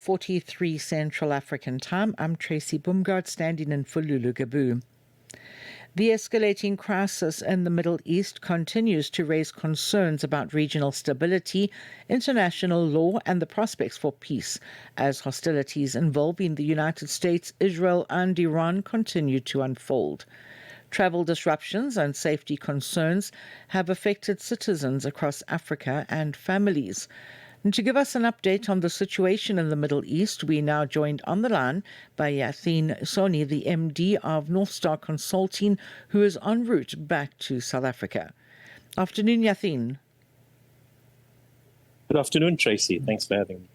43 Central African Time. I'm Tracey Boomgaard, standing in for Lulu Gabu. The escalating crisis in the Middle East continues to raise concerns about regional stability, international law, and the prospects for peace, as hostilities involving the United States, Israel, and Iran continue to unfold. Travel disruptions and safety concerns have affected citizens across Africa and families. And to give us an update on the situation in the Middle East, we now joined on the line by Yathin Soni, the MD of North Star Consulting, who is en route back to South Africa. Afternoon, Yathin. Good afternoon, Tracy. Thanks for having me.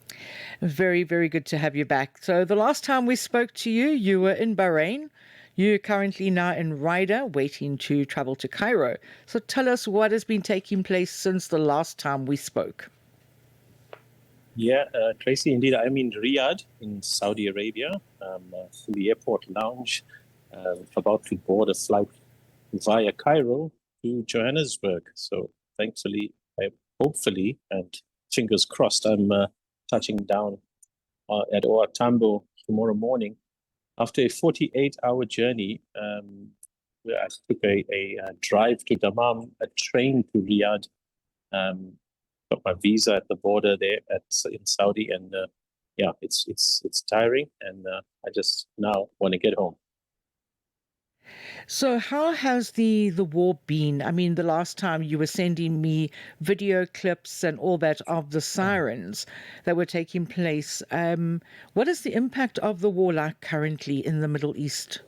Very, very good to have you back. So the last time we spoke to you, you were in Bahrain. You're currently now in Riyadh, waiting to travel to Cairo. So tell us what has been taking place since the last time we spoke. Yeah, Tracy, indeed, I'm in Riyadh in Saudi Arabia, in the airport lounge, about to board a flight via Cairo to Johannesburg. So thankfully, hopefully, and fingers crossed, I'm touching down at OR Tambo tomorrow morning. After a 48-hour journey, where I took a drive to Dammam, a train to Riyadh, got my visa at the border there in Saudi, and it's tiring, and I just now want to get home. So how has the war been? I mean, the last time you were sending me video clips and all that of the sirens that were taking place. What is the impact of the war like currently in the Middle East?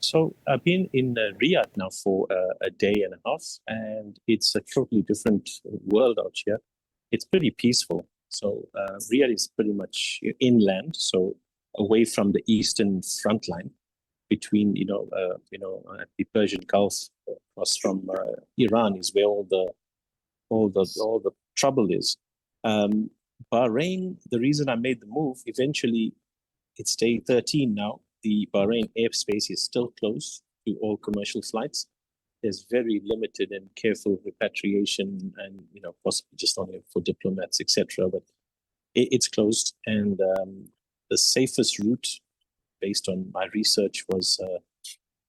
So I've been in Riyadh now for a day and a half, and it's a totally different world out here. It's pretty peaceful. So Riyadh is pretty much inland, so away from the eastern front line between the Persian Gulf across from Iran is where all the trouble is. Bahrain, the reason I made the move, eventually it's day 13 now. The Bahrain airspace is still closed to all commercial flights. There's very limited and careful repatriation, and possibly just only for diplomats, etc. But it's closed, and the safest route, based on my research, was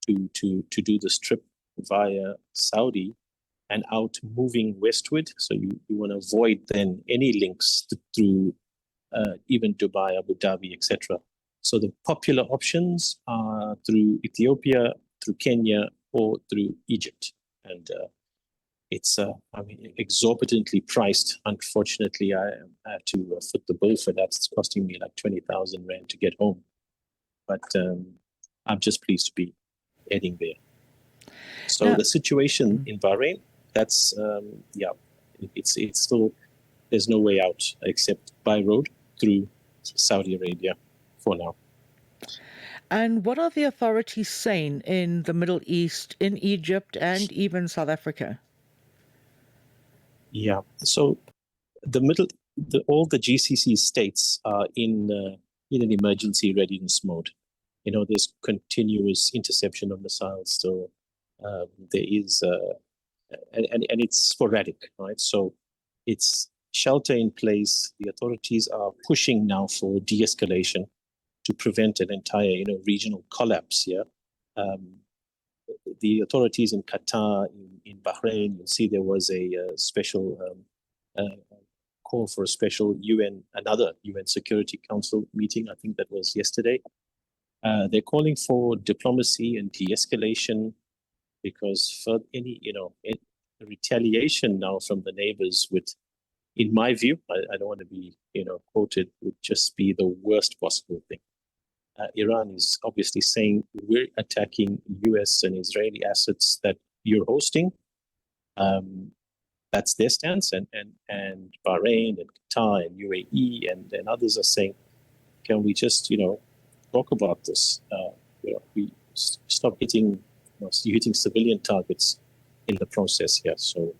to do this trip via Saudi and out moving westward. So you want to avoid then any links through even Dubai, Abu Dhabi, etc. So the popular options are through Ethiopia, through Kenya, or through Egypt. And it's exorbitantly priced. Unfortunately, I have to foot the bill for that. It's costing me like 20,000 Rand to get home. But I'm just pleased to be heading there. So the situation in Bahrain, that's, it's still, there's no way out except by road through Saudi Arabia for now. And what are the authorities saying in the Middle East, in Egypt, and even South Africa? Yeah, so all the GCC states are in an emergency readiness mode. There's continuous interception of missiles still. There is, and it's sporadic, right? So it's shelter in place. The authorities are pushing now for de-escalation to prevent an entire, regional collapse here. The authorities in Qatar, in Bahrain, you'll see there was a special call for a special another UN Security Council meeting. I think that was yesterday. They're calling for diplomacy and de-escalation because for any, retaliation now from the neighbors in my view, I don't want to be, quoted, would just be the worst possible thing. Iran is obviously saying we're attacking US and Israeli assets that you're hosting. That's their stance, and Bahrain and Qatar and UAE and others are saying, can we just talk about this? We stop hitting civilian targets in the process here. So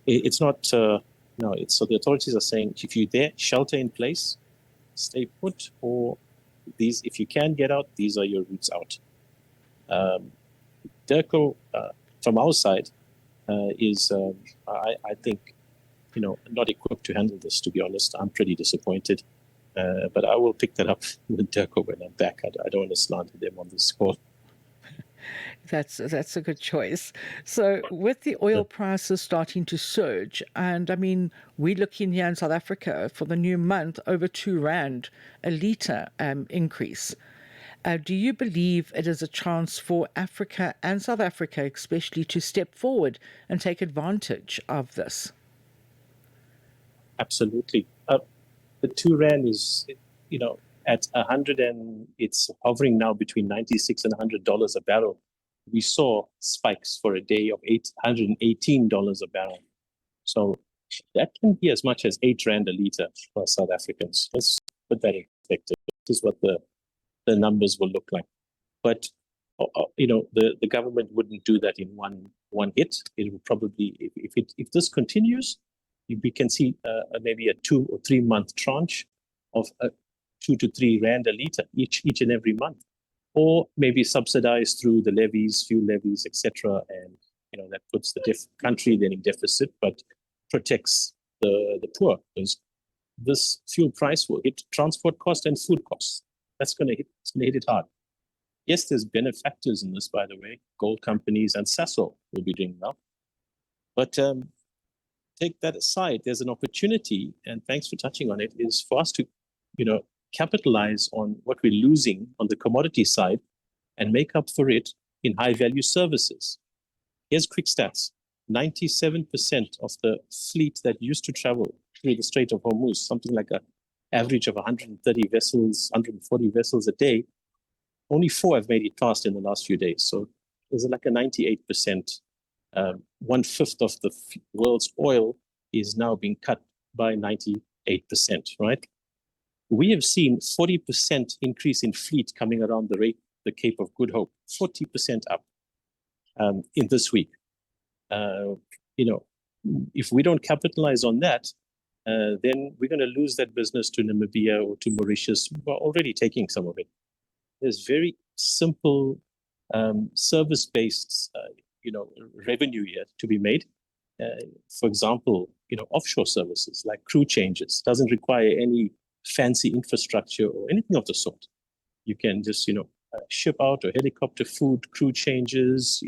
it's not so the authorities are saying if you're there, shelter in place, stay put, or if you can get out, these are your routes out. DIRCO from our side is I think not equipped to handle this, to be honest. I'm pretty disappointed. But I will pick that up with Durko when I'm back. I don't want to slander them on this call. That's a good choice. So with the oil prices starting to surge, and I mean, we're looking here in South Africa for the new month over R2 a litre increase. Do you believe it is a chance for Africa and South Africa especially to step forward and take advantage of this? Absolutely. The R2 is, at 100, and it's hovering now between $96 and $100 a barrel. We saw spikes for a day of $118 a barrel. So that can be as much as R8 a litre for South Africans. Let's put that in perspective. This is what the numbers will look like. But the government wouldn't do that in one hit. It will probably, if this continues, we can see maybe a 2 or 3 month tranche of 2 to 3 rand a litre each and every month, or maybe subsidized through the levies, fuel levies, etc. And that puts the country then in deficit, but protects the poor, because this fuel price will hit transport cost and food costs. That's going to hit it hard. Yes, there's benefactors in this, by the way. Gold companies and Sasol will be doing well. But take that aside, there's an opportunity, and thanks for touching on it, is for us to, capitalize on what we're losing on the commodity side and make up for it in high-value services. Here's quick stats. 97% of the fleet that used to travel through the Strait of Hormuz, something like an average of 130 vessels, 140 vessels a day, only 4 have made it past in the last few days. So there's like a 98%. 1/5 of the world's oil is now being cut by 98%, right? We have seen 40% increase in fleet coming around the Cape of Good Hope, 40% up in this week. If we don't capitalize on that, then we're going to lose that business to Namibia or to Mauritius. We're already taking some of it. There's very simple service-based, revenue here to be made. For example, offshore services like crew changes doesn't require any fancy infrastructure or anything of the sort. You can just, ship out or helicopter food, crew changes,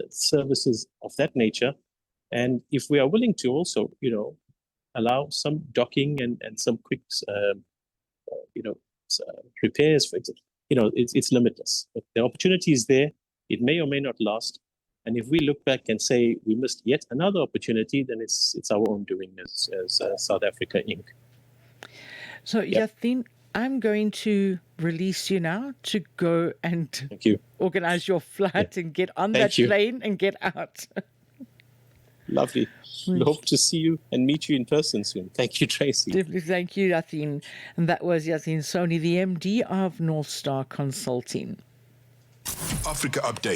services of that nature. And if we are willing to also, allow some docking and some quick, repairs, for example, it's limitless. But the opportunity is there. It may or may not last. And if we look back and say we missed yet another opportunity, then it's our own doing as South Africa Inc. So, Yathin, I'm going to release you now to go and organize your flight and get on that plane and get out. Lovely. We hope to see you and meet you in person soon. Thank you, Tracey. Definitely. Thank you, Yathin. And that was Yathin Soni, the MD of North Star Consulting. Africa Update.